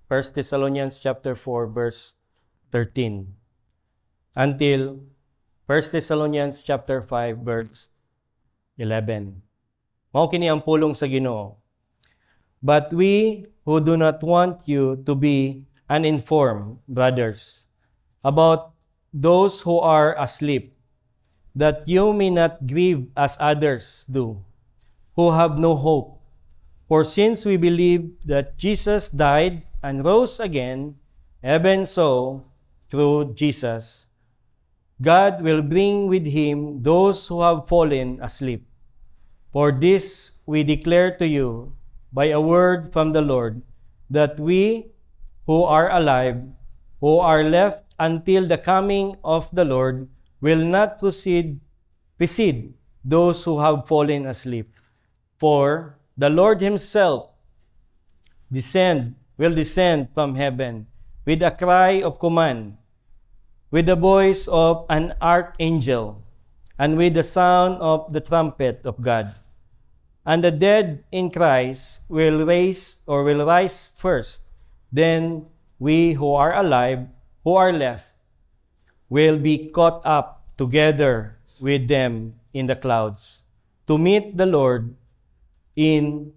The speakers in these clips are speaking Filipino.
1 Thessalonians chapter 4, verse 13, until 1 Thessalonians chapter 5, verse 11. Mao kini ang pulong sa Ginoo. But we who do not want you to be uninformed, brothers, about those who are asleep, that you may not grieve as others do, who have no hope. For since we believe that Jesus died and rose again, even so, through Jesus, God will bring with him those who have fallen asleep. For this we declare to you by a word from the Lord, that we who are alive, who are left until the coming of the Lord, will not precede those who have fallen asleep. For the Lord himself will descend from heaven with a cry of command, with the voice of an archangel, and with the sound of the trumpet of God. And the dead in Christ will rise first. Then we who are alive, who are left, will be caught up together with them in the clouds to meet the Lord in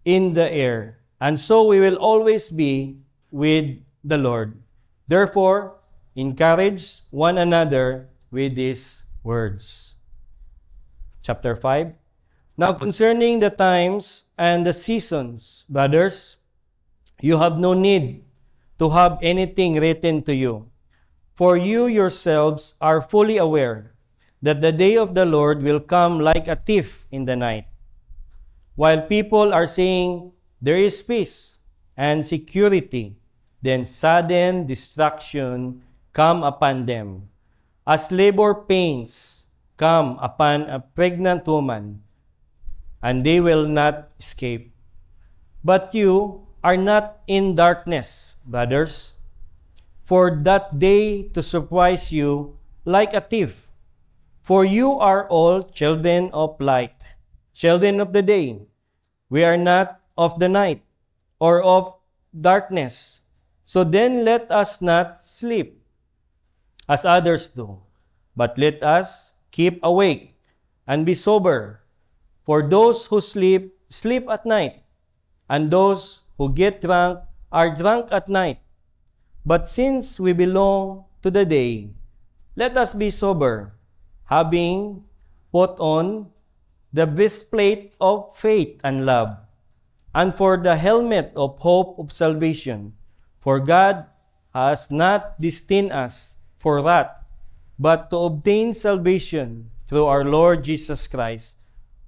the air. And so we will always be with the Lord. Therefore, encourage one another with these words. Chapter 5. Now concerning the times and the seasons, brothers, you have no need to have anything written to you. For you yourselves are fully aware that the day of the Lord will come like a thief in the night. While people are saying, there is peace and security, then sudden destruction come upon them, as labor pains come upon a pregnant woman, and they will not escape. But you are not in darkness, brothers, for that day to surprise you like a thief. For you are all children of light, children of the day. We are not of the night or of darkness. So then let us not sleep as others do, but let us keep awake and be sober. For those who sleep, sleep at night, and those who get drunk are drunk at night. But since we belong to the day, let us be sober, having put on the breastplate of faith and love, and for the helmet of hope of salvation. For God has not destined us for wrath, but to obtain salvation through our Lord Jesus Christ,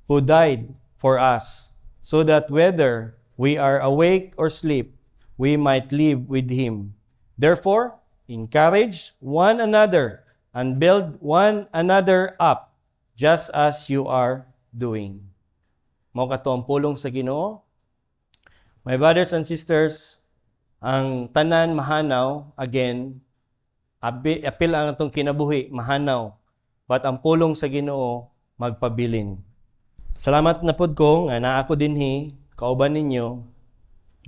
who died for us, so that whether we are awake or sleep, we might live with him. Therefore, encourage one another and build one another up, just as you are doing. Mao kato ang pulong sa Ginoo. My brothers and sisters, ang tanan mahanaw, again, apil ang atong kinabuhi, mahanaw. But ang pulong sa Ginoo, magpabilin. Salamat na pod ko nga naa ko dinhi kauban ninyo.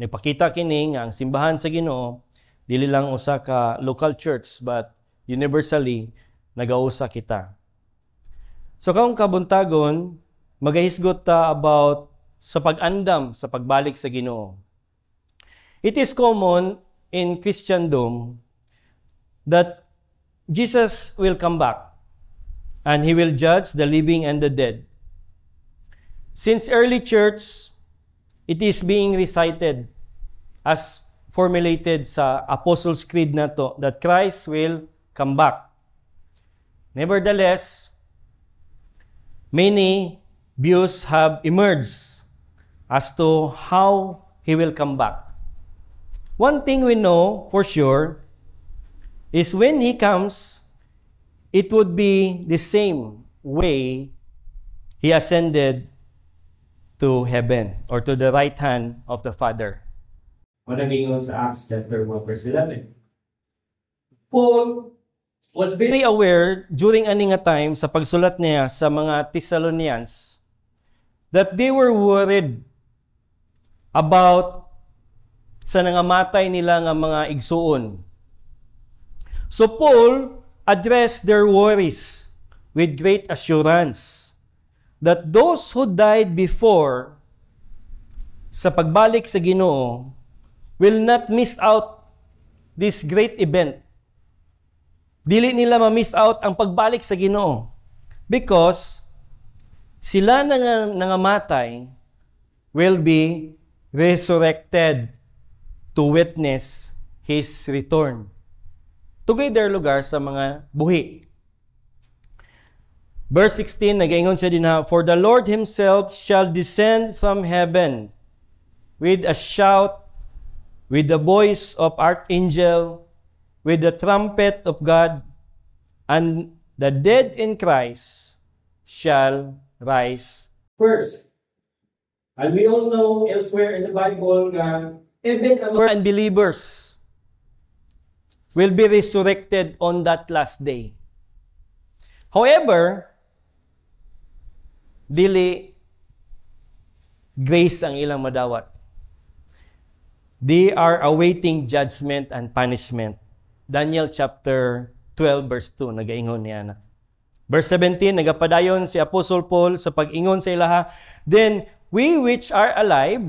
Nagpakita kini nga ang simbahan sa Ginoo dili lang usa ka local church but universally nagausa kita. So kaong kabuntagon, magahisgot ta about sa pag-andam sa pagbalik sa Ginoo. It is common in Christendom that Jesus will come back and he will judge the living and the dead. Since early church, it is being recited as formulated sa Apostles' Creed na to, that Christ will come back. Nevertheless, many views have emerged as to how he will come back. One thing we know for sure is when he comes, it would be the same way he ascended to heaven or to the right hand of the Father. Managingon sa Acts chapter 1 verse 11. Paul was very aware during ani nga time sa pagsulat niya sa mga Thessalonians that they were worried about sa nangamatay nila nga mga igsuon. So Paul addressed their worries with great assurance that those who died before sa pagbalik sa Ginoo will not miss out this great event. Dili nila ma-miss out ang pagbalik sa Ginoo because sila na nangamatay will be resurrected to witness His return. Tugay their lugar sa mga buhi. Verse 16, nag-ingon siya din ha, "For the Lord Himself shall descend from heaven with a shout, with the voice of archangel, with the trumpet of God, and the dead in Christ shall rise First, and we all know elsewhere in the Bible na even among unbelievers will be resurrected on that last day. However, dili grace ang ilang madawat. They are awaiting judgment and punishment. Daniel chapter 12 verse 2, nagaingon niya na. Verse 17, nagapadayon si Apostle Paul sa pag-ingon sa ilaha, "Then we which are alive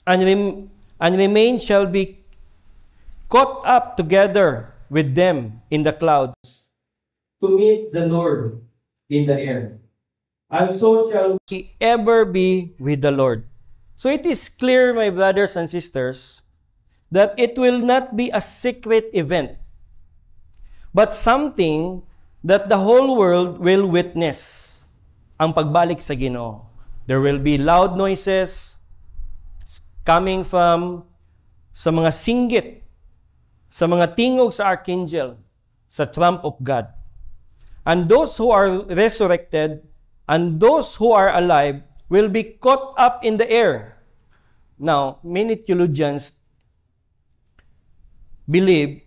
and remain shall be caught up together with them in the clouds to meet the Lord in the air. And so shall we ever be with the Lord." So it is clear, my brothers and sisters, that it will not be a secret event, but something that the whole world will witness, ang pagbalik sa Ginoo. There will be loud noises coming from sa mga singgit, sa mga tingog sa archangel, sa trump of God. And those who are resurrected and those who are alive will be caught up in the air. Now, many theologians believe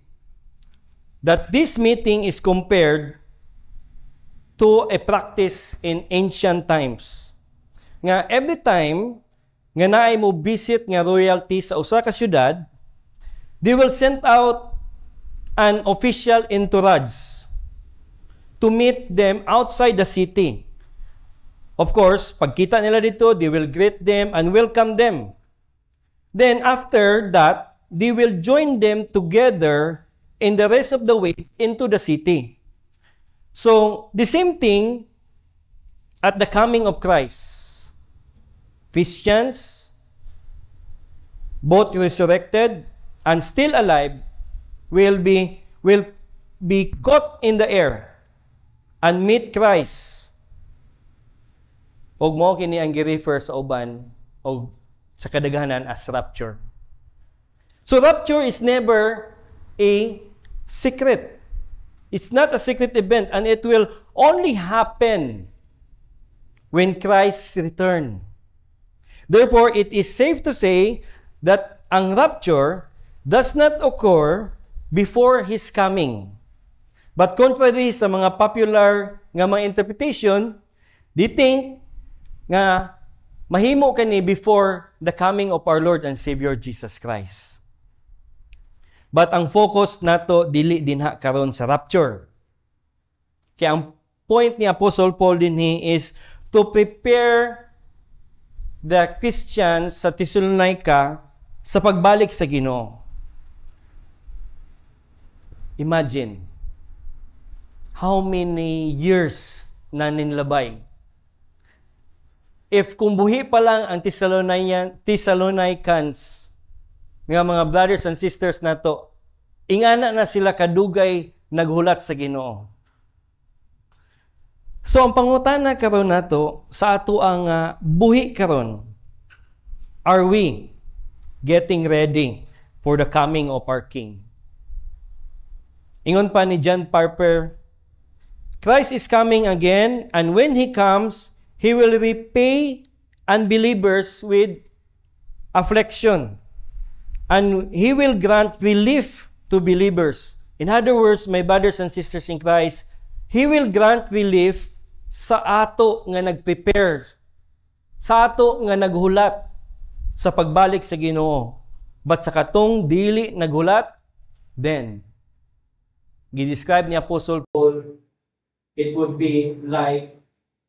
that this meeting is compared to a practice in ancient times. Nga every time nga naay mo visit nga royalty sa usa ka syudad, they will send out an official entourage to meet them outside the city. Of course, pagkita nila dito, they will greet them and welcome them. Then after that, they will join them together in the rest of the way into the city. So, the same thing at the coming of Christ. Christians, both resurrected and still alive, will be caught in the air and meet Christ. Og mo kini ang gi-refer sa uban o sa kadaghanan as rapture. So rapture is never a secret. It's not a secret event, and it will only happen when Christ return. Therefore, it is safe to say that ang rapture does not occur before His coming. But contrary sa mga popular nga mga interpretation, they think nga mahimo kani before the coming of our Lord and Savior Jesus Christ. But ang focus nato dili dinha karon sa rapture. Kaya ang point ni Apostle Paul dinhi is to prepare the Christians sa Thessalonica sa pagbalik sa Ginoo. Imagine how many years na ninlabay. If kung buhi pa lang ang Thessalonians nga mga brothers and sisters nato, ingana na sila kadugay naghulat sa Ginoo. So ang pangutana karon nato sa ato ang buhi karon, are we getting ready for the coming of our King? Ingon pa ni John Piper, Christ is coming again, and when He comes, He will repay unbelievers with affliction, and He will grant relief to believers. In other words, my brothers and sisters in Christ, He will grant relief sa ato nga nag-prepare, sa ato nga naghulat sa pagbalik sa Ginoo. But sa katong dili nagulat, then, gidescribe ni Apostle Paul, it would be like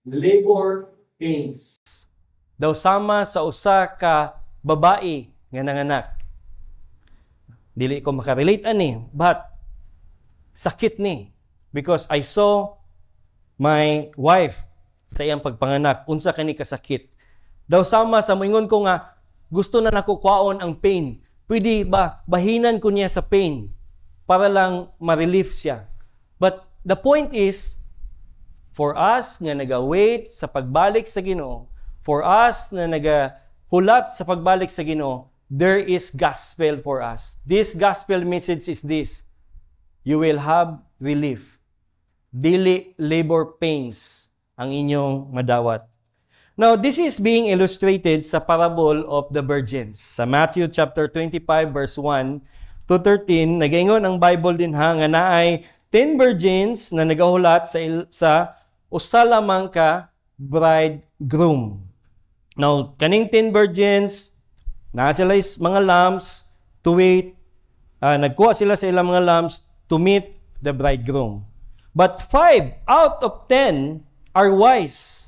labor pains. daw sama sa usa ka babae nga nanganak. Dili ko makarelate ani, but sakit ni. Because I saw my wife sa iyang pagpanganak, unsa kani kasakit. Daw sama sa moingon ko nga, gusto na nakukwaon ang pain. Pwede ba bahinan ko niya sa pain para lang ma-relieve siya. But the point is, for us nga nagawait sa pagbalik sa Ginoo, for us na nagahulat sa pagbalik sa Ginoo, there is gospel for us. This gospel message is this: you will have relief. Dili labor pains ang inyong madawat. Now, this is being illustrated sa parable of the virgins. Sa Matthew chapter 25 verse 1 to 13, nagaingon ang Bible din ha, nga naay 10 virgins na nagahulat sa usa lamang ka bridegroom. Now, kaning 10 virgins, na sila mga lambs to wait, nagkuha sila sa ilang mga lambs to meet the bridegroom. But 5 out of 10 are wise.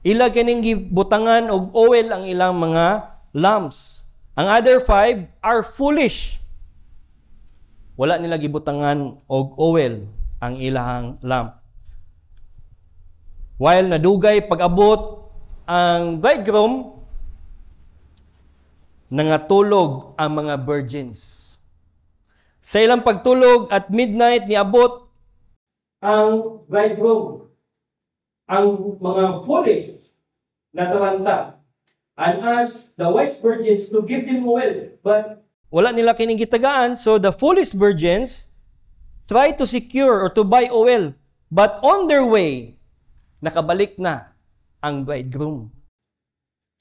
Ila kining gibutangan og oil ang ilang mga lambs. Ang other 5 are foolish. Wala nila gibutangan og oil ang ilang lamp. While nadugay pag-abot ang bridegroom, nangatulog ang mga virgins. Sa ilang pagtulog at midnight niabot ang bridegroom, ang mga foolish na taranta, and ask the wise virgins to give them oil. But wala nila kining gitagaan, so the foolish virgins try to secure or to buy oil. But on their way, nakabalik na ang bridegroom.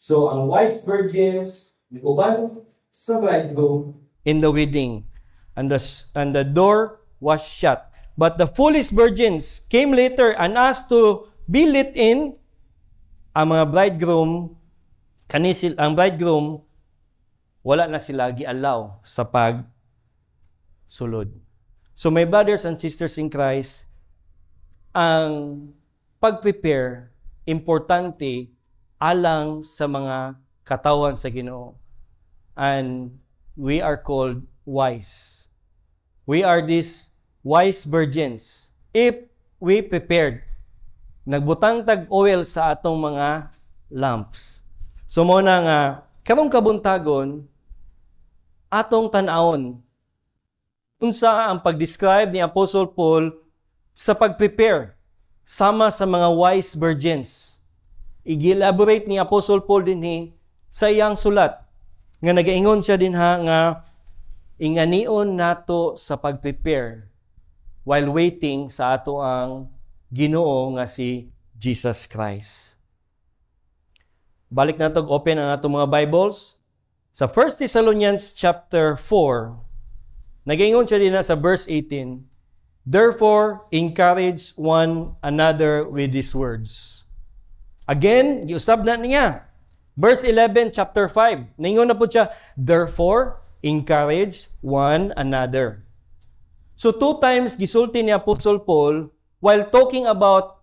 So ang wise virgins nag-uban sa bridegroom in the wedding, and the door was shut. But the foolish virgins came later and asked to be let in. Ang mga bridegroom, ang bridegroom, wala na sila gi-allow sa pagsulod. So my brothers and sisters in Christ, ang pag-prepare, importante alang sa mga katawan sa Ginoo. And we are called wise. We are these wise virgins. If we prepared, nagbutang tag oil sa atong mga lamps. So mo na nga, karong kabuntagon, atong tanawon, unsa ang pag-describe ni Apostle Paul sa pag-prepare sama sa mga wise virgins. I-elaborate ni Apostle Paul dinhi sa iyang sulat nga nagaingon siya din ha nga inganion nato sa pag-prepare while waiting sa ato ang Ginoo nga si Jesus Christ. Balik na to, open ang atong mga Bibles. Sa 1 Thessalonians chapter 4, nagaingon siya din sa verse 18, therefore, encourage one another with these words. Again, giusab na niya. Verse 11, chapter 5. Naingon na po siya, therefore, encourage one another. So, 2 times gisulti ni Apostle Paul while talking about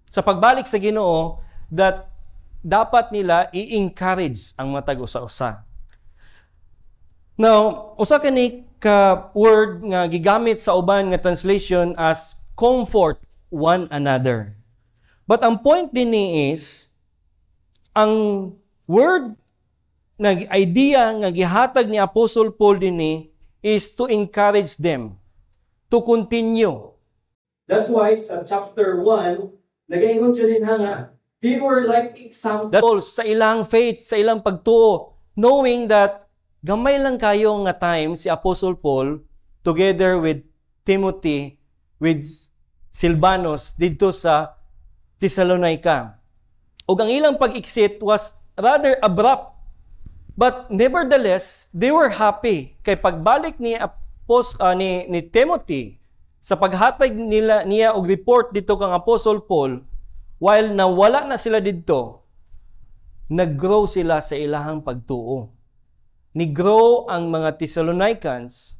sa pagbalik sa Ginoo that dapat nila i-encourage ang matag usa-usa. Now, usa kani ka word nga gigamit sa uban nga translation as comfort one another. But ang point din ni is, ang word na idea nga gihatag ni Apostle Paul din ni is to encourage them to continue. That's why sa chapter 1, nagaingon siya din nga, they were like examples sa ilang faith, sa ilang pagtuo, knowing that gamay lang kayo nga time si Apostle Paul together with Timothy, with Silvanus dito sa Thessalonica. Ug ang ilang pag-exit was rather abrupt. But nevertheless, they were happy kay pagbalik ni Timothy sa paghatag niya og report dito kang Apostle Paul, while nawala na sila didto, nag-grow sila sa ilahang pagtuo. ni-grow ang mga Thessalonians,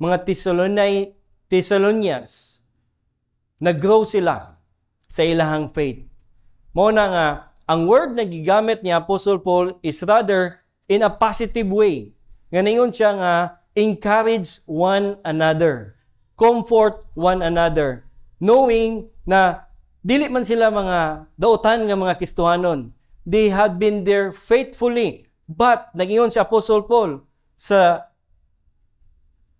mga Thessalonians, nag-grow sila sa ilahang faith. Mao na nga, ang word na gigamit ni Apostle Paul is rather in a positive way. Nga ningon siya nga, encourage one another, comfort one another, knowing na dili man sila mga dautan nga mga Kristohanon. They had been there faithfully. But, nag-ingon si Apostle Paul sa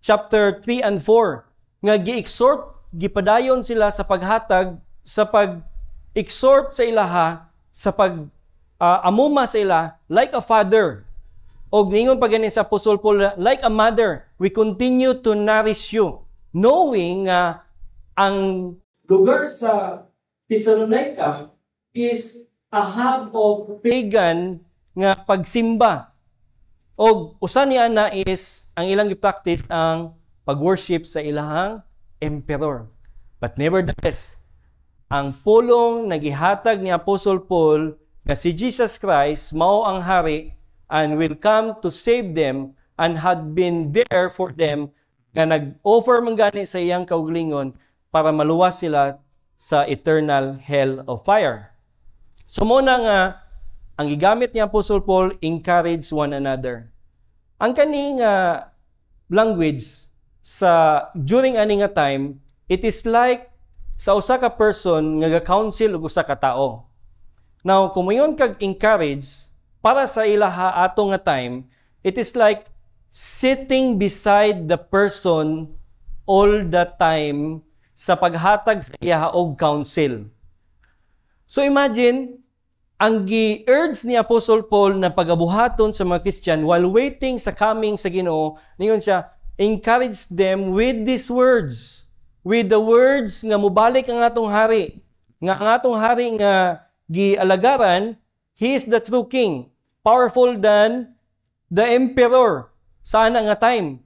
chapter 3 and 4, nga gi-exhort, gipadayon sila sa paghatag, sa pag-exhort sa ilaha, sa pag-amuma sa ila, like a father. O ningon pa ganin sa Apostle Paul, like a mother, we continue to nourish you, knowing ang lugar sa Thessalonica is a hub of pagan nga pagsimba. O usa niya na is ang ilang gi-practice ang pag-worship sa ilahang emperor. But nevertheless, ang pulong nagihatag ni Apostle Paul na si Jesus Christ mao ang hari and will come to save them and had been there for them nga nag-offer man gani sa iyang kaugalingon para maluwas sila sa eternal hell of fire. So mo na nga ang gigamit ni Apostle Paul, encourage one another. Ang kaning language sa during ani nga time, it is like sa usa ka person nga ga-counsel og usa ka tawo. Now, kung mayon kag encourage para sa ilaha ato nga time, it is like sitting beside the person all the time sa paghatag sa iya og counsel. So imagine, ang gi-urge ni Apostle Paul na pagabuhaton sa mga Christian while waiting sa coming sa Ginoo, ningon siya, encourage them with these words. With the words nga mubalik ang atong hari. Nga ang atong hari nga gialagaran, he is the true king, powerful than the emperor. Sana nga time.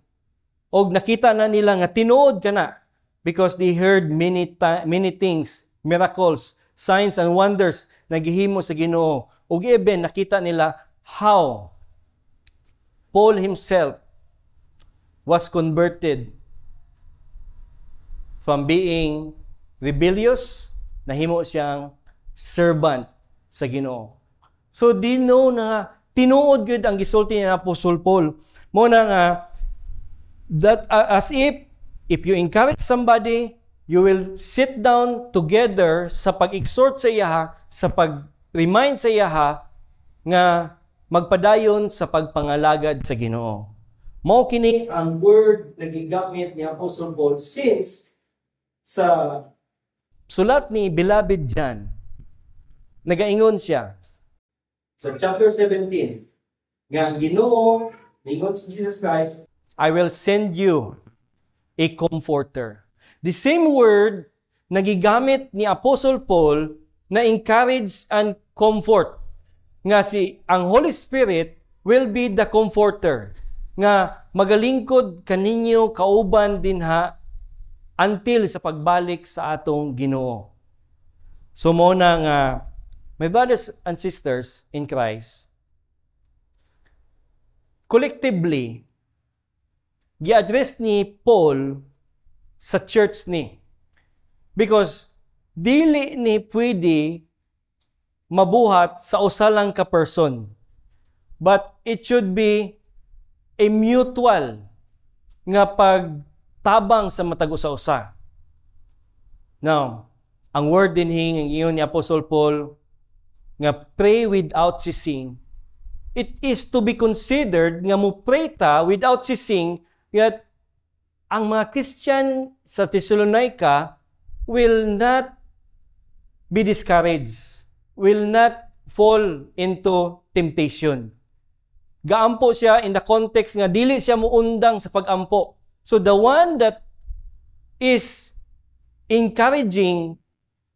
Og nakita na nila nga tinuod ka na because they heard many things, miracles, signs and wonders na gihimo sa Ginoo. Ug even nakita nila how Paul himself was converted from being rebellious, nahimo siyang servant sa Ginoo. So di know na tinuod gud ang gisulti ni Apostle Paul. Mo na nga that as if you encourage somebody, you will sit down together sa pag-exhort sa iya, sa pag-remind sa iya nga magpadayon sa pagpangalagad sa Ginoo. Mao kini ang word na gigamit ni Apostle Paul since sa sulat ni Beloved John, nagaingon siya sa chapter 17 nga ang Ginoo ningon si Jesus Christ, I will send you a comforter. The same word na gigamit ni Apostle Paul na encourage and comfort. Nga ang Holy Spirit will be the comforter. Nga magalingkod kaninyo kauban dinha until sa pagbalik sa atong Ginoo. So mo na nga, my brothers and sisters in Christ, collectively, gi-address ni Paul sa church ni. Because dili ni pwede mabuhat sa usa lang ka person. But it should be a mutual nga pagtabang sa matag usa-usa. Now, ang word din ang iyon ni Apostle Paul nga pray without ceasing. It is to be considered nga mo pray ta without ceasing that ang mga Christian sa Thessalonica will not be discouraged, will not fall into temptation. Gaampo siya in the context nga dili siya muundang sa pagampo. So the one that is encouraging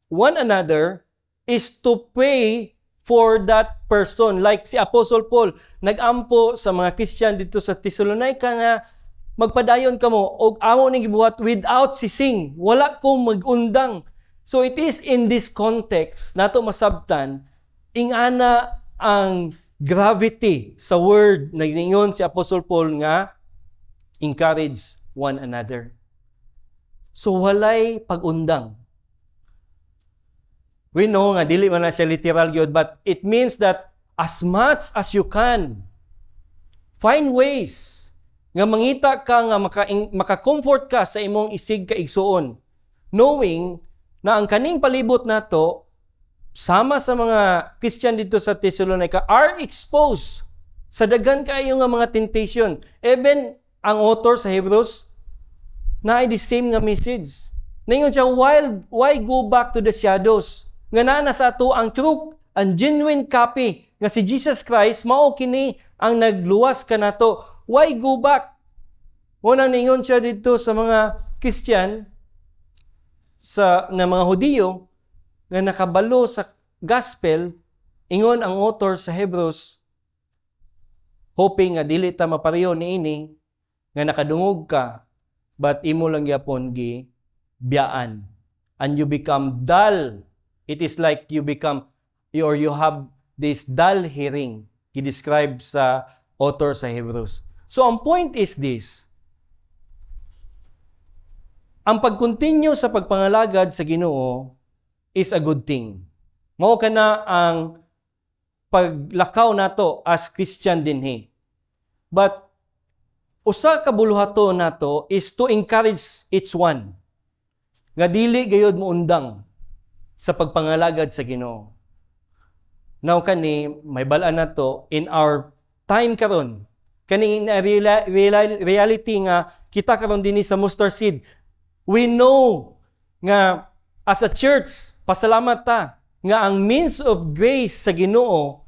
one another is to pray for that person. Like si Apostle Paul, nagampo sa mga Christian dito sa Thessalonica na magpadayon kamo og amo ning gibuhat without ceasing, wala ko magundang. So it is in this context nato masabtan ingana ang gravity sa word na giningon si Apostle Paul nga encourage one another. So walay pag-undang. We know nga dili man na siya literal gyud, but it means that as much as you can, find ways nga mangita ka nga maka-comfort ka sa imong isig kaigsuon, knowing na ang kaning palibot nato sama sa mga Christian dito sa Thessalonica are exposed sa daghan kaayo nga mga temptation. Even ang author sa Hebrews na the same nga message. Ningon siya, why go back to the shadows? Nga na sa ato ang true, ang genuine copy nga si Jesus Christ, mao kini ang nagluwas kanato. Why go back? Unang ningon siya dito sa mga Christian, na mga Hudiyo, nga nakabalo sa gospel, ingon ang author sa Hebrews, hoping nga dili ta mapareho niini, nga nakadungog ka, but imo lang yapon gi biyaan. And you become dull. It is like you have this dull hearing. I-describe sa author sa Hebrews. So, ang point is this. Ang pag-continue sa pagpangalagad sa Ginoo is a good thing. Mao kana ang paglakaw nato as Christian dinhi. But usa ka buluhato nato is to encourage each one nga dili gayud moundang sa pagpangalagad sa Ginoo. Now kani may bal-an nato in our time karon, kani reality nga kita karon dinhi sa mustard seed. We know nga as a church, pasalamat ta nga ang means of grace sa Ginoo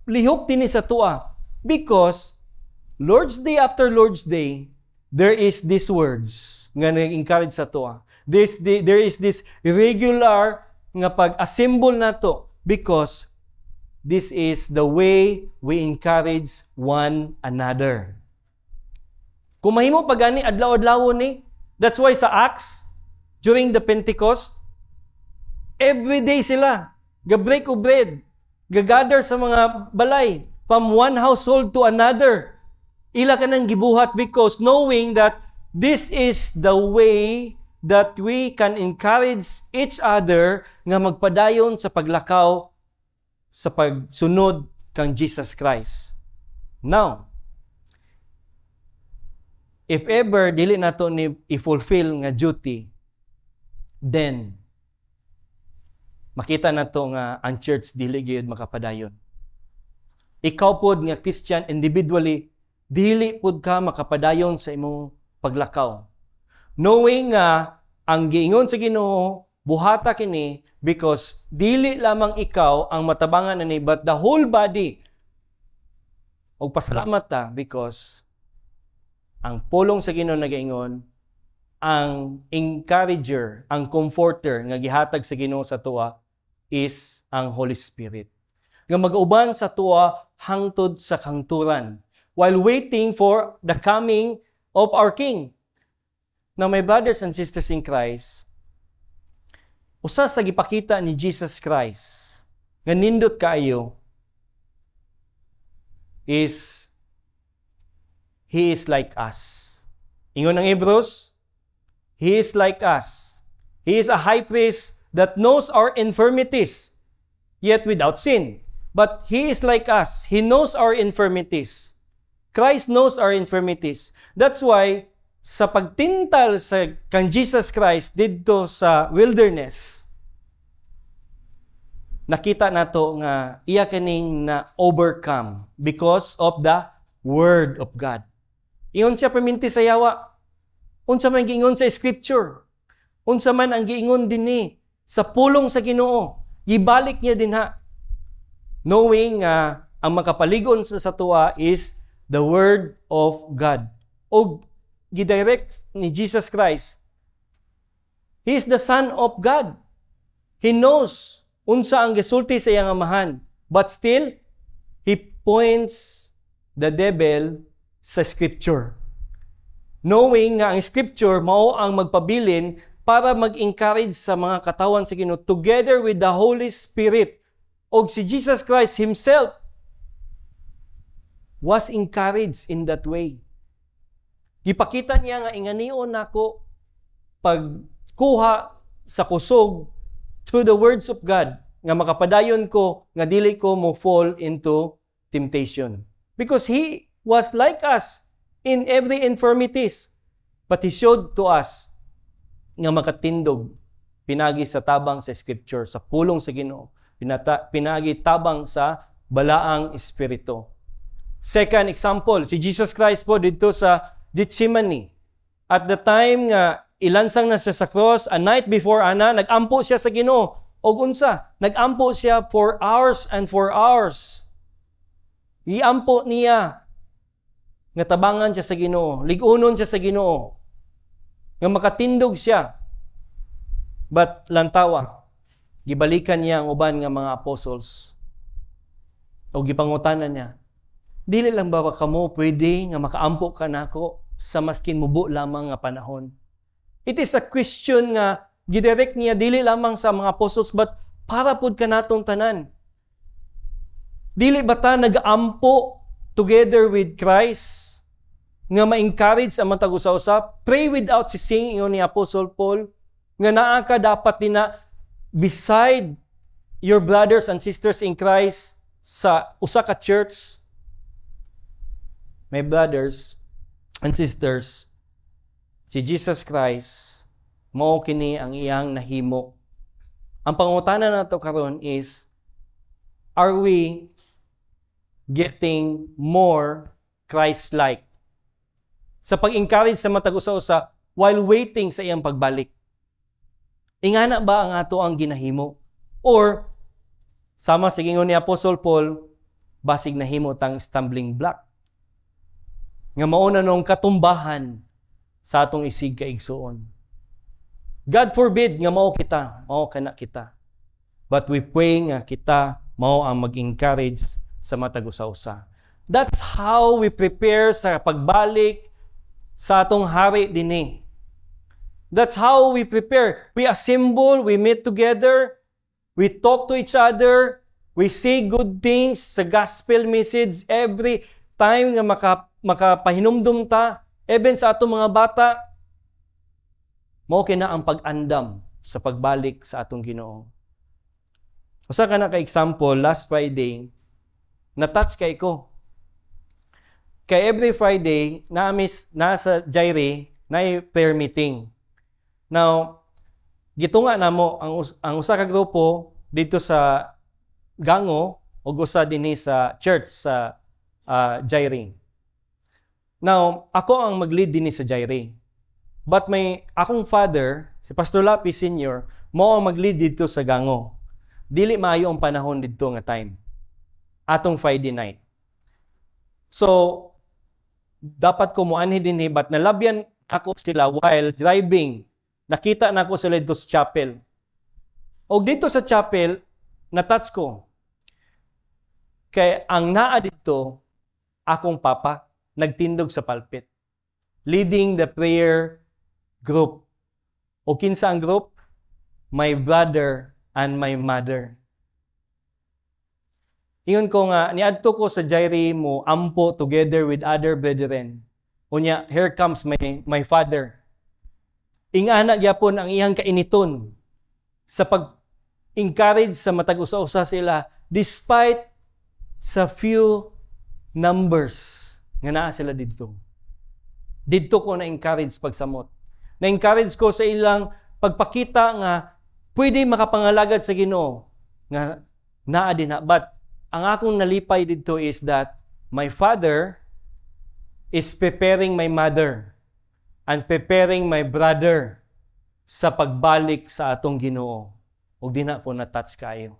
lihok dinhi sa tua, because Lord's Day after Lord's Day, there is these words nga nag-encourage sa tua. There is this regular nga pag-assemble nato, because this is the way we encourage one another. Kung mahimo pa gani adlaw-adlaw ni, that's why sa Acts, during the Pentecost, every day sila, ga-break of bread, ga-gather sa mga balay, from one household to another. Ila ka nang gibuhat, because knowing that this is the way that we can encourage each other nga magpadayon sa paglakaw sa pagsunod kang Jesus Christ. Now, if ever dili nato ni i-fulfill nga duty, then makita nato nga ang church dili gyud makapadayon. Ikaw pod nga Christian individually, dili pod ka makapadayon sa imong paglakaw. Knowing nga ang giingon sa Ginoo, buhata kini, because dili lamang ikaw ang matabangan ani, but the whole body. Og pasalamat ta because ang pulong sa Ginoo nagaingon, ang encourager, ang comforter nga gihatag sa Ginoo sa tuwa is ang Holy Spirit. Nga mag-uban sa tuwa hangtod sa kangturan while waiting for the coming of our King. Now, my brothers and sisters in Christ, usa sa gipakita ni Jesus Christ nga nindot kaayo is He is like us. Ingon ng Hebrews, He is like us. He is a high priest that knows our infirmities, yet without sin. But He is like us. He knows our infirmities. Christ knows our infirmities. That's why, sa pagtintal sa kang Jesus Christ dito sa wilderness, nakita nato nga iya kaning na overcome because of the Word of God. Ingon siya perminti sa yawa. Unsa man giingon sa Scripture. Unsa man ang giingon dinhi sa pulong sa Ginoo, gibalik niya dinha. Knowing ang makapaligon sa tuwa is the Word of God. O gidirect ni Jesus Christ. He is the Son of God. He knows unsa ang gisulti sa iyang amahan. But still, He points the devil sa Scripture. Knowing nga ang Scripture mao ang magpabilin para mag-encourage sa mga katawan sa Ginoo together with the Holy Spirit. O si Jesus Christ Himself was encouraged in that way. Gipakita niya nga inganion nako pagkuha sa kusog through the words of God nga makapadayon ko nga dili ko mo fall into temptation. Because He was like us in every infirmities, but He showed to us nga makatindog pinagi sa tabang sa Scripture, sa pulong sa Ginoo, pinagi tabang sa balaang espiritu. Second example, si Jesus Christ po dito sa Gethsemane. At the time nga ilansang na siya sa cross, a night before nag-ampo siya sa Ginoo. Og unsa, nag-ampo siya for hours and for hours. Iampo niya nga tabangan siya sa Ginoo, ligunon siya sa Ginoo, nga makatindog siya. But lantawa, gibalikan niya ang uban nga mga apostles. O gipangutanan niya, dili lang ba kamo pwede nga makaampo ka nako sa maskin mubo lamang nga panahon? It is a question nga gidirect niya dili lamang sa mga apostles but para pud kanatong tanan. Dili ba ta nag-ampo together with Christ nga ma-encourage ang matag usa-usa? Pray without ceasing ingon ni Apostle Paul nga naa ka dapat dina beside your brothers and sisters in Christ sa usa ka church. My brothers and sisters, si Jesus Christ mao kini ang iyang nahimo. Ang pangutana nato karon is, are we getting more Christ-like sa pag-encourage sa matag usa-usa while waiting sa iyang pagbalik? Ingana ba ang ato ang ginahimo? Or sama sa gingon ni Apostle Paul, basig nahimo tang stumbling block nga mao na nung katumbahan sa atong isig kaigsuon. God forbid nga mao kita, mao kana kita. But we pray nga kita mao ang mag-encourage sa matag usa-usa. That's how we prepare sa pagbalik sa atong hari dinhi. That's how we prepare. We assemble, we meet together, we talk to each other, we say good things sa gospel message every time nga makapahinumdum ta, even sa atong mga bata. Mao kina ang pag-andam sa pagbalik sa atong Ginoo. Usa ka na ka example, last Friday, na-touch kay ko. Kay every Friday, nasa Jairi, na prayer meeting. Now, gitunga na mo, ang usa ka grupo dito sa Gango, o usa dinhi sa church sa Jairi. Now, ako ang mag-lead dinhi sa Jairi. But may akong father, si Pastor Lapi Sr., mo ang mag-lead dito sa Gango. Dili maayo ang panahon dito nga time. Atong Friday night. So, dapat ko muanhi dinhi, but nalabyan ako sila while driving. Nakita na ako sila dito sa chapel. O dito sa chapel, na-touch ko. Kaya ang naa dito, akong papa, nagtindog sa pulpit. Leading the prayer group. O kinsa ang group? My brother and my mother. Ingon ko nga, niadto ko sa Jairi mo, ampo together with other brethren. Unya, here comes my father. Ingana gyapon ang iyang kainiton sa pag-encourage sa matag usa-usa sila despite sa few numbers nga naa sila didto. Didto ko na-encourage pagsamot. Na-encourage ko sa ilang pagpakita nga pwede makapangalagad sa Ginoo nga naa din na. But ang akong nalipay dito is that my father is preparing my mother and preparing my brother sa pagbalik sa atong Ginoo. Ug di na ko na-touch kayo.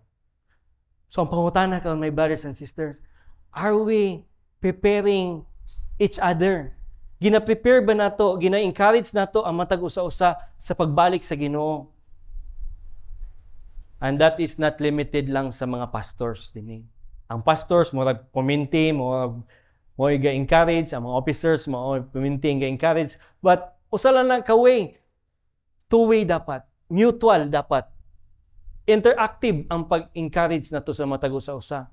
So ang pangutana ka, my brothers and sisters, are we preparing each other? Gina-prepare ba nato, gina-encourage nato ang matag usa-usa sa pagbalik sa Ginoo? And that is not limited lang sa mga pastors din. Ang pastors mo community, mo ga-encourage, ang mga officers mo community ga-encourage, but usa lang ka-way. Two-way dapat, mutual dapat. Interactive ang pag-encourage nato sa matag usa-usa.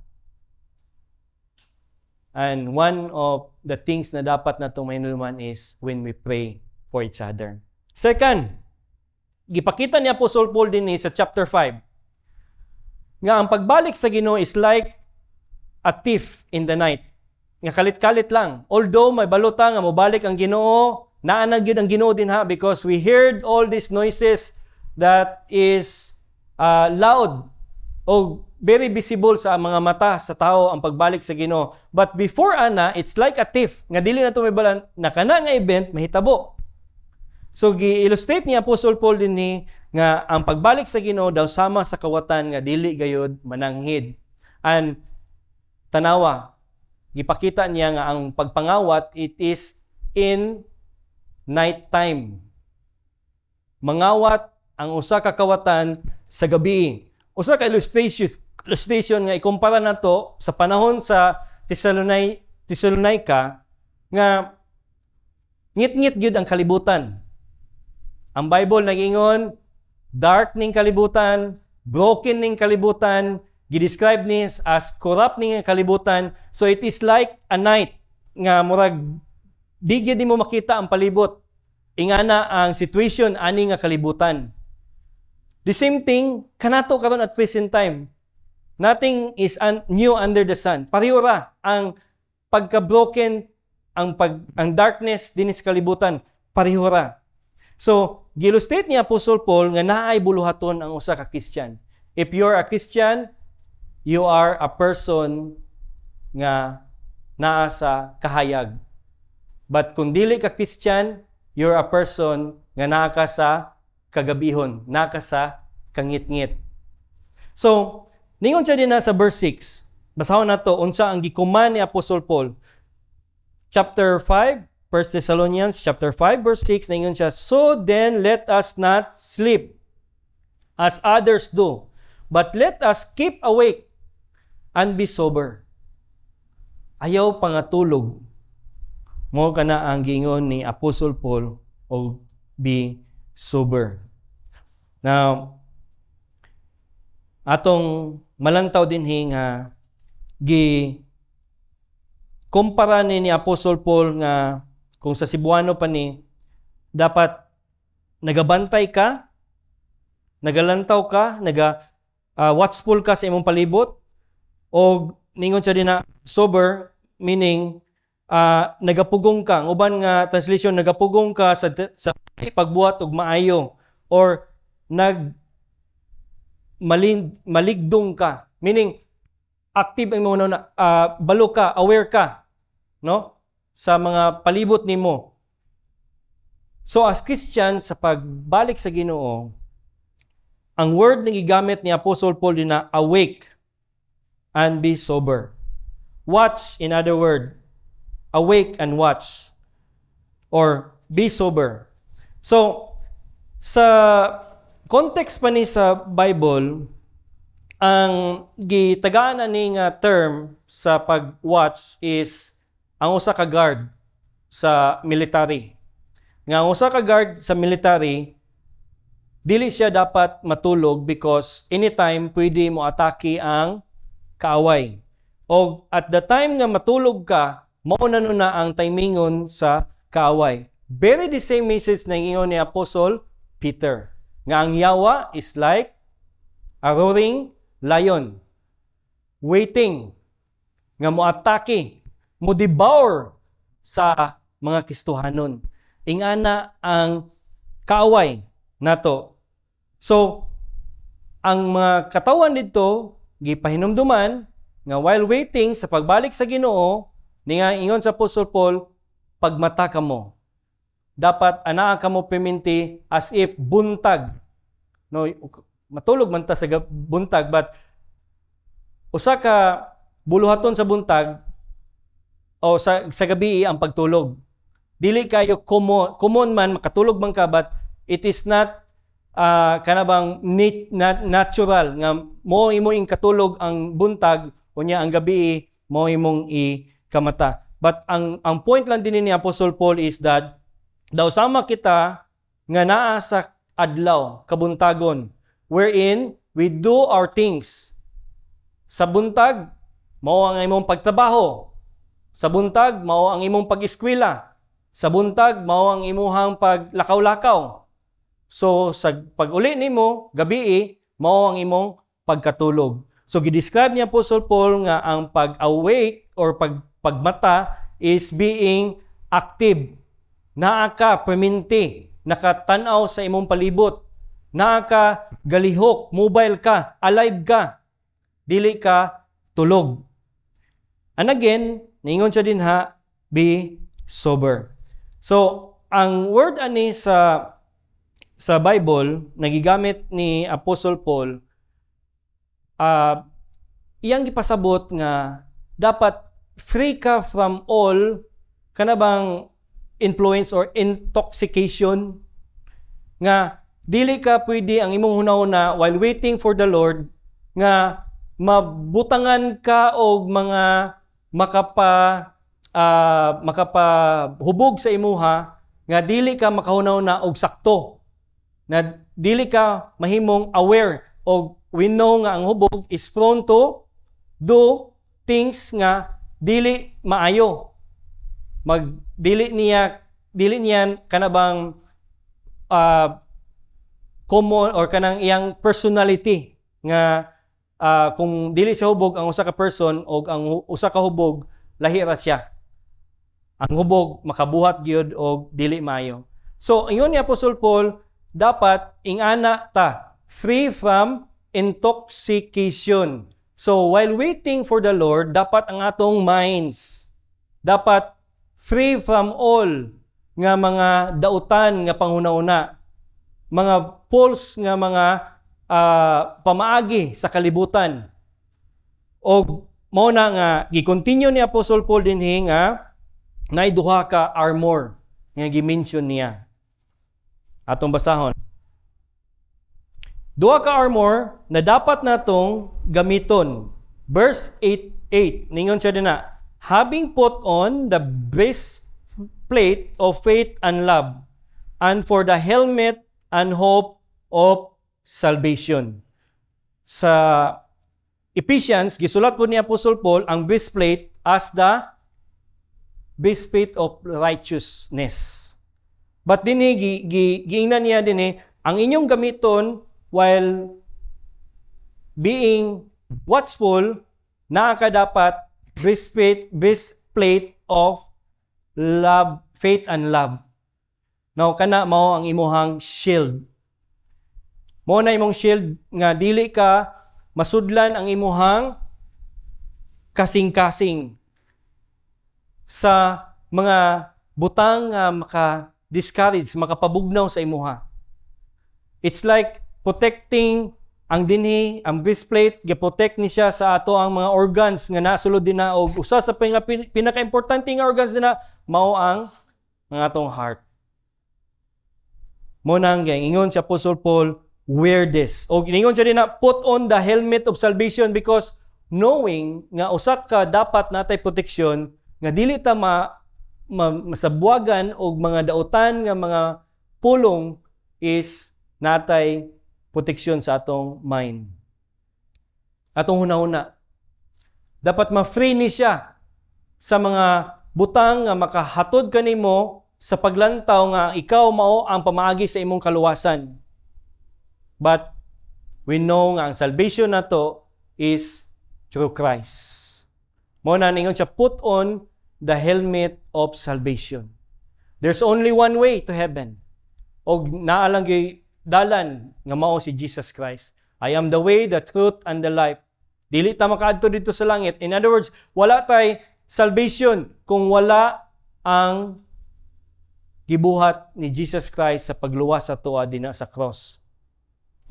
And one of the things na dapat natong mahinuluman is when we pray for each other. Second, gipakita ni Apostle Paul din sa chapter 5 nga ang pagbalik sa Ginoo is like a thief in the night. Nga kalit-kalit lang. Although may balota nga mobalik ang Ginoo, naanag yun ang Ginoo din ha, because we heard all these noises that is loud o very visible sa mga mata sa tao ang pagbalik sa Ginoo. But before ana, it's like a thief nga dili na to may balan na kana nga event mahitabo. So gi-illustrate ni Apostle Paul din ni nga ang pagbalik sa Ginoo daw sama sa kawatan nga dili gayud mananghid. And tanawa, gipakita niya nga ang pagpangawat it is in night time. Mangawat ang usa ka kawatan sa gabi. Usa ka illustration nga ikumpara nato sa panahon sa Thessalonica nga ngit-ngit gyud ang kalibutan. Ang Bible nag-ingon dark ning kalibutan, broken ning kalibutan, gidescribe ni as corrupt ning kalibutan. So it is like a night nga murag di gyud mo makita ang palibot. Ingana ang situation ani nga kalibutan. The same thing kanato karon at present time. Nothing is new under the sun. Pareho ra ang pagka-broken, ang darkness din sa kalibutan, pareho ra. So, gi-illustrate ni Apostle Paul nga naay buluhaton ang usa ka Christian. If you're a Christian, you are a person nga naa sa kahayag. But kung dili ka Christian, you're a person nga naa ka sa kagabihon, naa ka sa kangit-ngit. So, ningon siya din na sa verse 6. Basahon nato unsa ang gikuman ni Apostle Paul. Chapter 5, 1 Thessalonians chapter 5 verse 6 ningon siya, "So then let us not sleep as others do, but let us keep awake and be sober." Ayaw pangatulog. Mo kana ang giingon ni Apostle Paul o be sober. Now, atong malantaw din nga kumpara ni Apostle Paul nga kung sa Cebuano pa ni dapat nagabantay ka, nagalantaw ka, watchful ka sa imong palibot, o ningon siya din na sober, meaning nagapugong ka. Uban nga translation, nagapugong ka sa pagbuhat og maayo, or maligdong ka, meaning active ang mga balo ka, aware ka, no? Sa mga palibot nimo. So as Christian, sa pagbalik sa Ginoo, ang word na gigamit ni Apostle Paul din na awake and be sober. Watch, in other word, awake and watch, or be sober. So sa context pa ni sa Bible, ang gitagaan ani nga term sa pag-watch is ang usa ka guard sa military. Nga ang usa ka guard sa military, dili siya dapat matulog because anytime pwede mo atake ang kaaway. O at the time nga matulog ka, mauna na ang timingon sa kaaway. Very the same message na ingon ni Apostle Peter. Nga ang yawa is like a roaring lion, waiting nga mo atake, mo devour sa mga Kristohanon. Ingana ang kaaway nato. So, ang mga katawan dito gipahinumduman nga while waiting sa pagbalik sa Ginoo, nga ingon sa Apostle Paul, pagmata ka mo. Dapat anaa ka mo piminti as if buntag. No, matulog man ta sa buntag, but usa ka buluhaton sa buntag o sa gabi ang pagtulog. Dili kayo common man makatulog man ka, but it is not kanabang natural nga mo imong katulog ang buntag unya ang gabi mo imong ikamata. But ang point lang din ni Apostle Paul is that daw sama kita nga naa sa adlaw kabuntagon wherein we do our things. Sa buntag mao ang imong pagtrabaho. Sa buntag, mao ang imong pag-eskwela. Sa buntag, mao ang imuhang paglakaw-lakaw. So, sa pag-uli nimo, gabi, mao ang imong pagkatulog. So, gidescribe niya Apostle Paul nga ang pag-awake or pagmata is being active. Naa ka perminti, nakatanaw sa imong palibot. Naa ka galihok, mobile ka, alive ka. Dili ka tulog. And again, ningon siya din be sober. So, ang word ani sa Bible, nagigamit ni Apostle Paul, iyang gipasabot nga dapat free ka from all kanabang influence or intoxication, nga dili ka pwede ang imong hunahuna while waiting for the Lord nga mabutangan ka og mga makapahubog sa imuha nga dili ka makahuna-una og sakto, na dili ka mahimong aware og we know nga ang hubog is prone to do things nga dili maayo. Dili niyan kanabang common or kanang iyang personality nga kung dili siya hubog ang usa ka person o ang usa ka hubog lahi ra siya. Ang hubog makabuhat gyud og dili maayo. So ingon ni Apostle Paul, dapat ingana ta free from intoxication. So while waiting for the Lord, dapat ang atong minds dapat free from all nga mga dautan nga panghuna-una, mga false nga mga pamaagi sa kalibutan. O mao na nga gi-continue ni Apostle Paul dinhi nga nay duha ka armor nga gi-mention niya. Atong basahon. Duha ka armor na dapat natong gamiton. Verse 8:8 ningon siya dinha, having put on the breastplate of faith and love, and for the helmet and hope of salvation. Sa Ephesians, gisulat po ni Apostle Paul ang breastplate as the breastplate of righteousness. But dinhi giingnan niya dinhi ang inyong gamiton while being watchful, naa ka dapat breastplate of love, faith and love. Now kana mao ang imuhang shield. Mao na imong shield nga dili ka masudlan ang imuhang kasing-kasing sa mga butang nga maka-discourage, makapabugnaw sa imuha. It's like protecting ang dinhi, ang breastplate, gi-protect ni siya sa ato ang mga organs nga nasulod din na og usa sa pinaka-importante nga organs din na mao ang atong heart. Mo nang ingon si Apostle Paul, wear this. O ingon siya din na put on the helmet of salvation, because knowing nga usa ka dapat natay protection nga dili ta masabwagan og mga dautan nga mga pulong is natay protection sa atong mind. Atong hunahuna. Dapat ma-free ni siya sa mga butang nga makahatod kanimo sa paglantaw nga ikaw mao ang pamaagi sa imong kaluwasan. But we know nga ang salvation nato is through Christ. Mo na ningon siya, put on the helmet of salvation. There's only one way to heaven. Og naalang dalan nga mao si Jesus Christ. I am the way, the truth, and the life. Dili ta makaadto dito sa langit. In other words, wala tay salvation kung wala ang gibuhat ni Jesus Christ sa pagluwas sa tuwa dinha sa cross.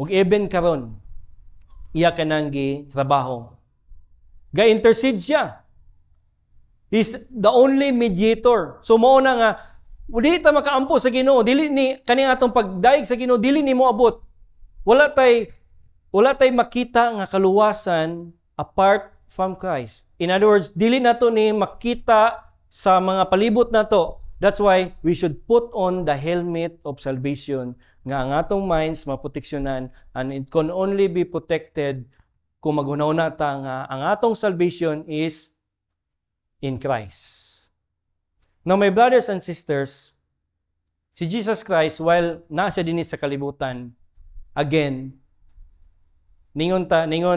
Ug even karon, iya kanang gitrabaho. Ga-intercede siya. He's the only mediator. So mao na nga dili ta makaampo sa Ginoo, dili ni kaning atong pagdaig sa Ginoo, dili ni mo abot. Wala tay makita nga kaluwasan apart from Christ. In other words, dili nato ni makita sa mga palibot nato. That's why we should put on the helmet of salvation nga ang atong minds maproteksyonan, and it can only be protected kung maghunahuna ta nga ang atong salvation is in Christ. Now, my brothers and sisters, si Jesus Christ, while nasa din sa kalibutan, again, ningon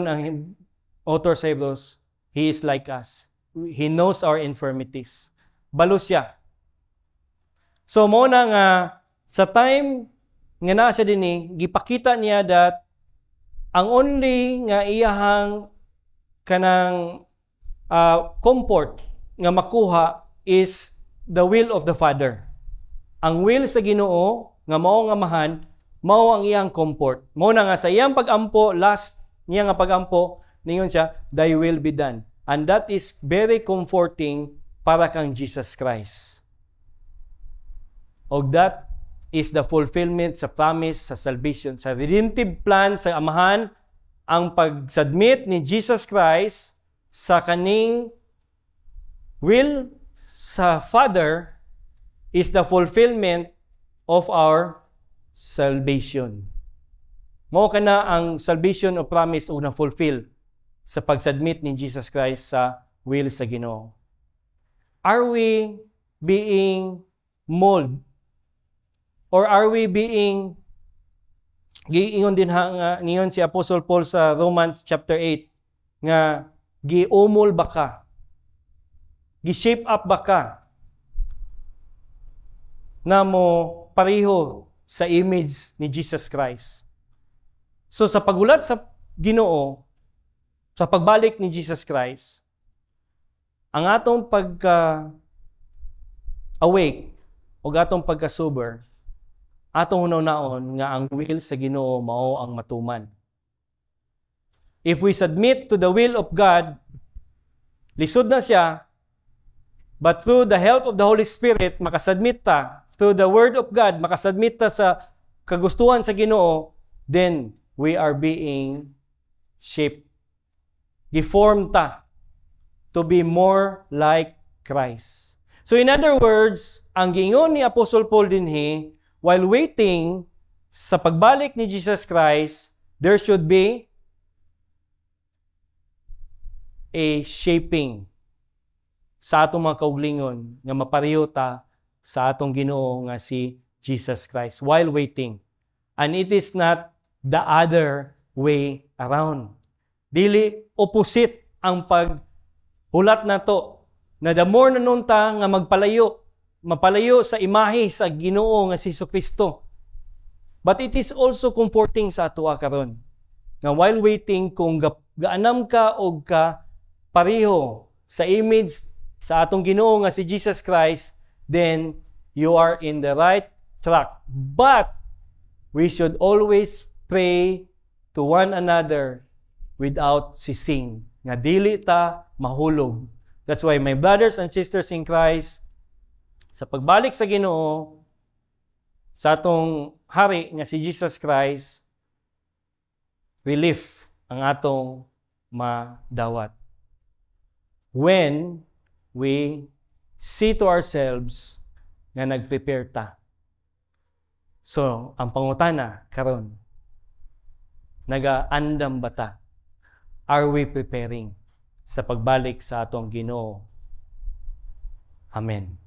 ang author sa Hebrews, He is like us. He knows our infirmities. Balo siya. So, mo na nga, sa time nga nasa din gipakita niya that ang only nga iyahang kanang comfort nga makuha is the will of the Father. Ang will sa Ginoo nga mao nga amahan, mao ang iyang comfort. Mao na nga sa iyang pagampo, last niya nga pagampo, ningon siya, thy will be done. And that is very comforting para kang Jesus Christ. Og that is the fulfillment sa promise sa salvation. Sa redemptive plan sa amahan, ang pag-submit ni Jesus Christ sa kaning will sa Father is the fulfillment of our salvation. Mao kana ang salvation o promise o na-fulfill sa pag-submit ni Jesus Christ sa will sa Ginoo. Are we being molded? Or are we being, giingon din nga, ngayon si Apostle Paul sa Romans chapter 8, nga giumol ba ka? Gi-shape up ba ka? Na mo pareho sa image ni Jesus Christ. So sa pagulat sa Ginoo, sa pagbalik ni Jesus Christ, ang atong pagka-awake o atong pagka-sober, atong hunaw-naon nga ang will sa Ginoo mao ang matuman. If we submit to the will of God, lisod na siya, but through the help of the Holy Spirit, makasubmit ta, through the Word of God, makasubmit ta sa kagustuhan sa Ginoo, then we are being shaped. Deformed ta to be more like Christ. So in other words, ang giingon ni Apostle Paul dinhi, while waiting sa pagbalik ni Jesus Christ, there should be a shaping sa atong mga kauglingon nga mapareho ta sa atong Ginoo nga si Jesus Christ while waiting. And it is not the other way around. Dili opposite ang paghulat nato na the more nanunta nga mapalayo sa imahe sa Ginoo nga si Jesucristo. But it is also comforting sa ato karon nga while waiting kung gaanam ka og ka pareho sa image sa atong Ginoo nga si Jesus Christ, then you are in the right track. But we should always pray to one another without ceasing, nga dili ta mahulog. That's why my brothers and sisters in Christ, sa pagbalik sa Ginoo, sa atong hari nga si Jesus Christ, relief ang atong madawat. When we see to ourselves nga nag-prepare ta. So, ang pangutana karon, naga-andam ba ta? Are we preparing sa pagbalik sa atong Ginoo? Amen.